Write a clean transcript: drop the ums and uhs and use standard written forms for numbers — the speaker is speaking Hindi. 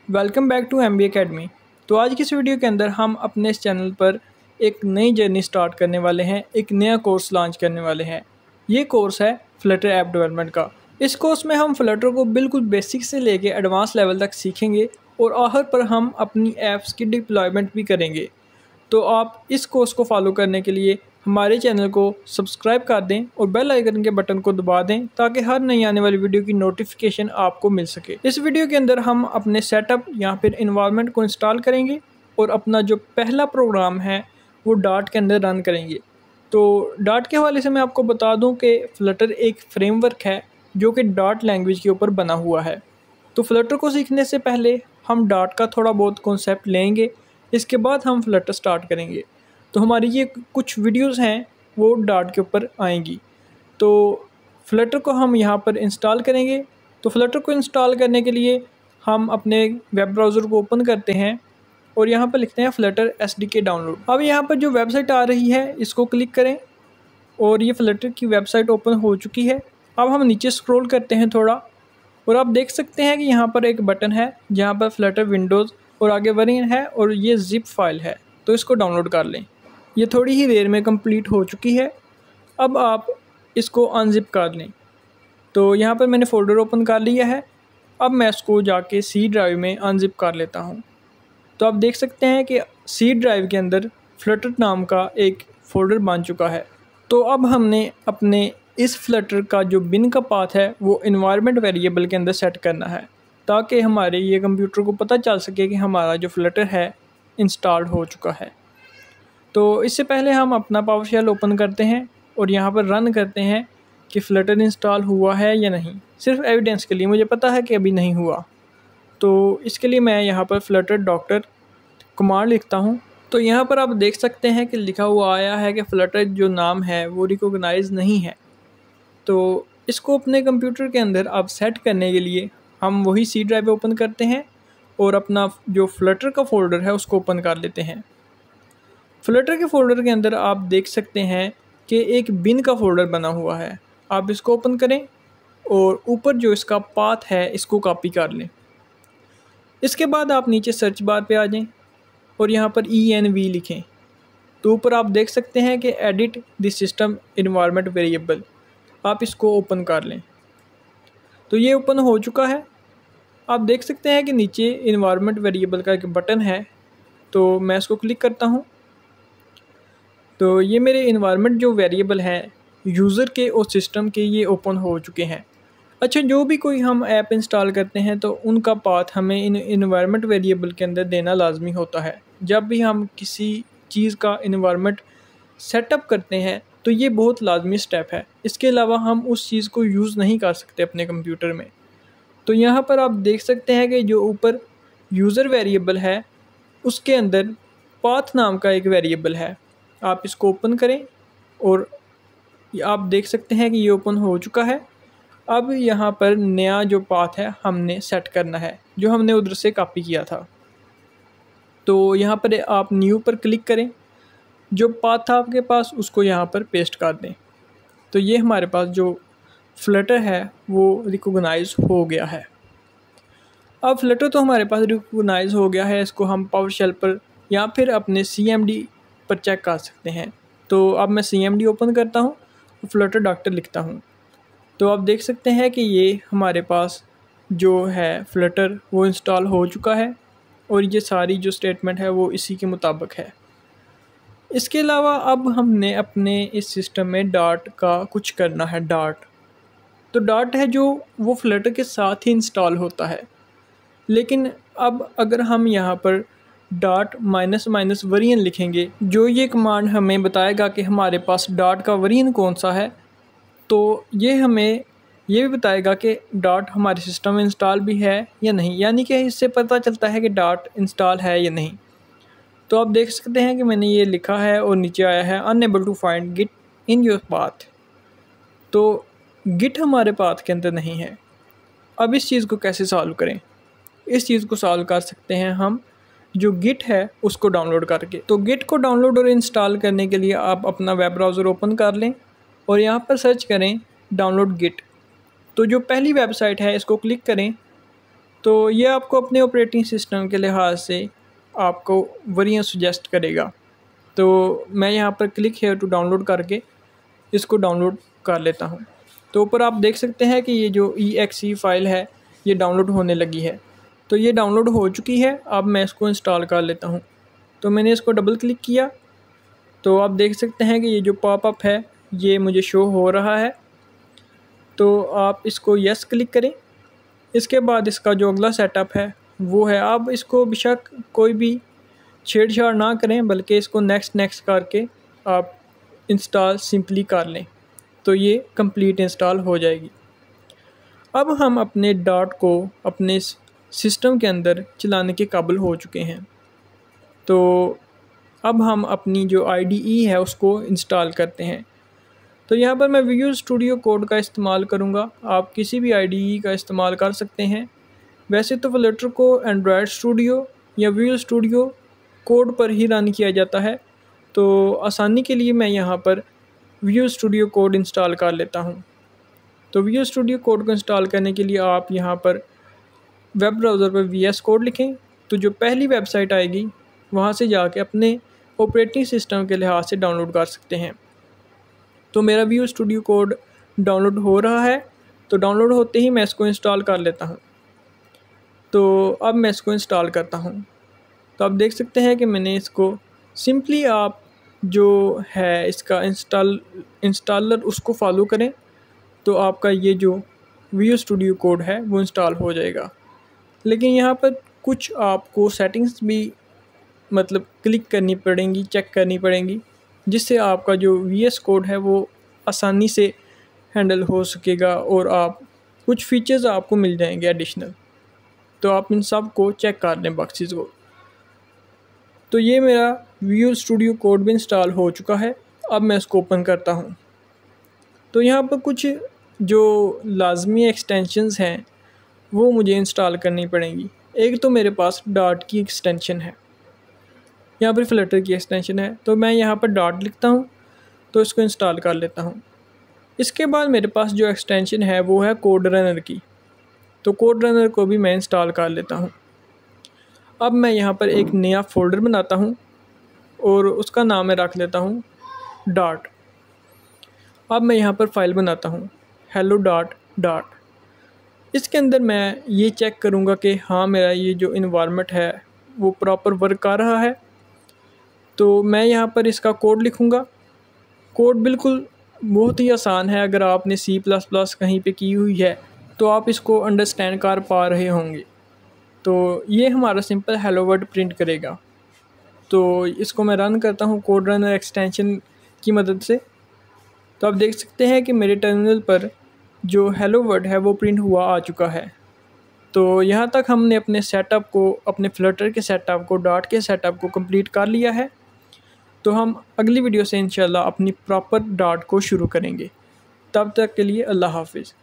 Welcome back to MBA academy. तो आज की इस वीडियो के अंदर हम अपने इस चैनल पर एक नई जर्नी स्टार्ट करने वाले हैं, एक नया कोर्स लॉन्च करने वाले हैं। ये कोर्स है फ्लटर ऐप डेवलपमेंट का। इस कोर्स में हम फ्लटर को बिल्कुल बेसिक से लेके एडवांस लेवल तक सीखेंगे और आखिर पर हम अपनी ऐप्स की डिप्लॉयमेंट भी करेंगे। तो आप इस कोर्स को फॉलो करने के लिए हमारे चैनल को सब्सक्राइब कर दें और बेल आइकन के बटन को दबा दें ताकि हर नई आने वाली वीडियो की नोटिफिकेशन आपको मिल सके। इस वीडियो के अंदर हम अपने सेटअप या फिर इन्वायरमेंट को इंस्टॉल करेंगे और अपना जो पहला प्रोग्राम है वो डार्ट के अंदर रन करेंगे। तो डार्ट के हवाले से मैं आपको बता दूं कि फ्लटर एक फ्रेमवर्क है जो कि डार्ट लैंग्वेज के ऊपर बना हुआ है। तो फ्लटर को सीखने से पहले हम डार्ट का थोड़ा बहुत कॉन्सेप्ट लेंगे, इसके बाद हम फ्लटर स्टार्ट करेंगे। तो हमारी ये कुछ वीडियोस हैं वो डार्ट के ऊपर आएंगी। तो फ्लटर को हम यहाँ पर इंस्टॉल करेंगे। तो फ्लटर को इंस्टॉल करने के लिए हम अपने वेब ब्राउज़र को ओपन करते हैं और यहाँ पर लिखते हैं फ्लटर SDK डाउनलोड। अब यहाँ पर जो वेबसाइट आ रही है इसको क्लिक करें और ये फ्लटर की वेबसाइट ओपन हो चुकी है। अब हम नीचे स्क्रॉल करते हैं थोड़ा और आप देख सकते हैं कि यहाँ पर एक बटन है जहाँ पर फ्लटर विंडोज़ और आगे वर्जन है और ये ज़िप फाइल है, तो इसको डाउनलोड कर लें। ये थोड़ी ही देर में कंप्लीट हो चुकी है। अब आप इसको अनजिप कर लें। तो यहाँ पर मैंने फ़ोल्डर ओपन कर लिया है। अब मैं इसको जाके सी ड्राइव में अनजिप कर लेता हूँ। तो आप देख सकते हैं कि सी ड्राइव के अंदर फ्लटर नाम का एक फ़ोल्डर बन चुका है। तो अब हमने अपने इस फ्लटर का जो बिन का पाथ है वो इन्वायरमेंट वेरिएबल के अंदर सेट करना है ताकि हमारे ये कंप्यूटर को पता चल सके कि हमारा जो फ्लटर है इंस्टॉल हो चुका है। तो इससे पहले हम अपना पावरशेल ओपन करते हैं और यहाँ पर रन करते हैं कि फ्लटर इंस्टॉल हुआ है या नहीं। सिर्फ एविडेंस के लिए, मुझे पता है कि अभी नहीं हुआ, तो इसके लिए मैं यहाँ पर फ्लटर डॉक्टर कमांड लिखता हूँ। तो यहाँ पर आप देख सकते हैं कि लिखा हुआ आया है कि फ्लटर जो नाम है वो रिकॉग्नाइज नहीं है। तो इसको अपने कंप्यूटर के अंदर आप सेट करने के लिए हम वही सी ड्राइव ओपन करते हैं और अपना जो फ्लटर का फ़ोल्डर है उसको ओपन कर लेते हैं। फ्लटर के फ़ोल्डर के अंदर आप देख सकते हैं कि एक बिन का फ़ोल्डर बना हुआ है। आप इसको ओपन करें और ऊपर जो इसका पाथ है इसको कॉपी कर लें। इसके बाद आप नीचे सर्च बार पे आ जाएं और यहाँ पर ENV लिखें। तो ऊपर आप देख सकते हैं कि edit the system environment variable, आप इसको ओपन कर लें। तो ये ओपन हो चुका है। आप देख सकते हैं कि नीचे इन्वायरमेंट वेरिएबल का एक बटन है, तो मैं इसको क्लिक करता हूँ। तो ये मेरे इन्वायरमेंट जो वेरिएबल हैं यूज़र के और सिस्टम के, ये ओपन हो चुके हैं। अच्छा, जो भी कोई हम ऐप इंस्टॉल करते हैं तो उनका पाथ हमें इन इन्वायरमेंट वेरिएबल के अंदर देना लाजमी होता है। जब भी हम किसी चीज़ का इन्वायरमेंट सेटअप करते हैं तो ये बहुत लाजमी स्टेप है। इसके अलावा हम उस चीज़ को यूज़ नहीं कर सकते अपने कंप्यूटर में। तो यहाँ पर आप देख सकते हैं कि जो ऊपर यूज़र वेरिएबल है उसके अंदर पाथ नाम का एक वेरिएबल है। आप इसको ओपन करें और आप देख सकते हैं कि ये ओपन हो चुका है। अब यहाँ पर नया जो पाथ है हमने सेट करना है जो हमने उधर से कॉपी किया था। तो यहाँ पर आप न्यू पर क्लिक करें, जो पाथ था आपके पास उसको यहाँ पर पेस्ट कर दें। तो ये हमारे पास जो फ्लटर है वो रिकॉग्नाइज हो गया है। अब फ्लटर तो हमारे पास रिकॉग्नाइज हो गया है, इसको हम पावरशेल पर या फिर अपने CMD पर चेक कर सकते हैं। तो अब मैं CMD ओपन करता हूँ और फ्लटर डॉक्टर लिखता हूँ। तो आप देख सकते हैं कि ये हमारे पास जो है फ्लटर वो इंस्टॉल हो चुका है और ये सारी जो स्टेटमेंट है वो इसी के मुताबिक है। इसके अलावा अब हमने अपने इस सिस्टम में डार्ट का कुछ करना है। तो डार्ट है जो वो फ्लटर के साथ ही इंस्टॉल होता है। लेकिन अब अगर हम यहाँ पर डार्ट -- वेरिएंट लिखेंगे, जो ये कमांड हमें बताएगा कि हमारे पास डार्ट का वेरिएंट कौन सा है, तो ये हमें ये भी बताएगा कि डार्ट हमारे सिस्टम में इंस्टॉल भी है या नहीं, यानी कि इससे पता चलता है कि डार्ट इंस्टॉल है या नहीं। तो आप देख सकते हैं कि मैंने ये लिखा है और नीचे आया है unable to find git in your path. तो गिट हमारे पाथ के अंदर नहीं है। अब इस चीज़ को कैसे सॉल्व करें? इस चीज़ को सॉल्व कर सकते हैं हम जो गिट है उसको डाउनलोड करके। तो गिट को डाउनलोड और इंस्टॉल करने के लिए आप अपना वेब ब्राउज़र ओपन कर लें और यहाँ पर सर्च करें डाउनलोड गिट। तो जो पहली वेबसाइट है इसको क्लिक करें तो ये आपको अपने ऑपरेटिंग सिस्टम के लिहाज से आपको वरियां सुजेस्ट करेगा। तो मैं यहाँ पर क्लिक हेयर टू डाउनलोड करके इसको डाउनलोड कर लेता हूँ। तो ऊपर आप देख सकते हैं कि ये जो exe फ़ाइल है ये डाउनलोड होने लगी है। तो ये डाउनलोड हो चुकी है। अब मैं इसको इंस्टॉल कर लेता हूँ। तो मैंने इसको डबल क्लिक किया तो आप देख सकते हैं कि ये जो पॉपअप है ये मुझे शो हो रहा है। तो आप इसको यस क्लिक करें। इसके बाद इसका जो अगला सेटअप है वो है, आप इसको बेशक कोई भी छेड़छाड़ ना करें बल्कि इसको नेक्स्ट करके आप इंस्टॉल सिंपली कर लें तो ये कंप्लीट इंस्टॉल हो जाएगी। अब हम अपने डॉट को अपने सिस्टम के अंदर चलाने के काबिल हो चुके हैं। तो अब हम अपनी जो IDE है उसको इंस्टॉल करते हैं। तो यहाँ पर मैं विजुअल स्टूडियो कोड का इस्तेमाल करूँगा। आप किसी भी IDE का इस्तेमाल कर सकते हैं। वैसे तो फ्लटर को एंड्रॉयड स्टूडियो या विजुअल स्टूडियो कोड पर ही रन किया जाता है। तो आसानी के लिए मैं यहाँ पर विजुअल स्टूडियो कोड इंस्टॉल कर लेता हूँ। तो विजुअल स्टूडियो कोड को इंस्टॉल करने के लिए आप यहाँ पर वेब ब्राउज़र पर VS कोड लिखें। तो जो पहली वेबसाइट आएगी वहाँ से जाके अपने ऑपरेटिंग सिस्टम के लिहाज से डाउनलोड कर सकते हैं। तो मेरा विजुअल स्टूडियो कोड डाउनलोड हो रहा है। तो डाउनलोड होते ही मैं इसको इंस्टॉल कर लेता हूँ। तो अब मैं इसको इंस्टॉल करता हूँ। तो आप देख सकते हैं कि मैंने इसको सिंपली आप जो है इसका इंस्टॉलर उसको फॉलो करें तो आपका ये जो विजुअल स्टूडियो कोड है वो इंस्टॉल हो जाएगा। लेकिन यहाँ पर कुछ आपको सेटिंग्स भी मतलब क्लिक करनी पड़ेंगी, चेक करनी पड़ेंगी, जिससे आपका जो VS कोड है वो आसानी से हैंडल हो सकेगा और आप कुछ फीचर्स आपको मिल जाएंगे एडिशनल। तो आप इन सब को चेक कर लें बॉक्सेस को। तो ये मेरा विजुअल स्टूडियो कोड भी इंस्टॉल हो चुका है। अब मैं इसको ओपन करता हूँ। तो यहाँ पर कुछ जो लाजमी एक्सटेंशंस हैं वो मुझे इंस्टॉल करनी पड़ेंगी। एक तो मेरे पास डॉट की एक्सटेंशन है, यहाँ पर फ्लटर की एक्सटेंशन है। तो मैं यहाँ पर डॉट लिखता हूँ तो इसको इंस्टॉल कर लेता हूँ। इसके बाद मेरे पास जो एक्सटेंशन है वो है कोड रनर की। तो कोड रनर को भी मैं इंस्टॉल कर लेता हूँ। अब मैं यहाँ पर एक नया फ़ोल्डर बनाता हूँ और उसका नाम मैं रख लेता हूँ डॉट। अब मैं यहाँ पर फाइल बनाता हूँ hello.dot। इसके अंदर मैं ये चेक करूँगा कि हाँ मेरा ये जो इन्वायरमेंट है वो प्रॉपर वर्क कर रहा है। तो मैं यहाँ पर इसका कोड लिखूँगा। कोड बिल्कुल बहुत ही आसान है। अगर आपने C++ कहीं पे की हुई है तो आप इसको अंडरस्टैंड कर पा रहे होंगे। तो ये हमारा सिंपल हेलो वर्ड प्रिंट करेगा। तो इसको मैं रन करता हूँ कोड रनर एक्सटेंशन की मदद से। तो आप देख सकते हैं कि मेरे टर्मिनल पर जो हेलो वर्ड है वो प्रिंट हुआ आ चुका है। तो यहाँ तक हमने अपने सेटअप को, अपने फ्लटर के सेटअप को, डॉट के सेटअप को कंप्लीट कर लिया है। तो हम अगली वीडियो से इंशाल्लाह अपनी प्रॉपर डॉट को शुरू करेंगे। तब तक के लिए अल्लाह हाफिज़।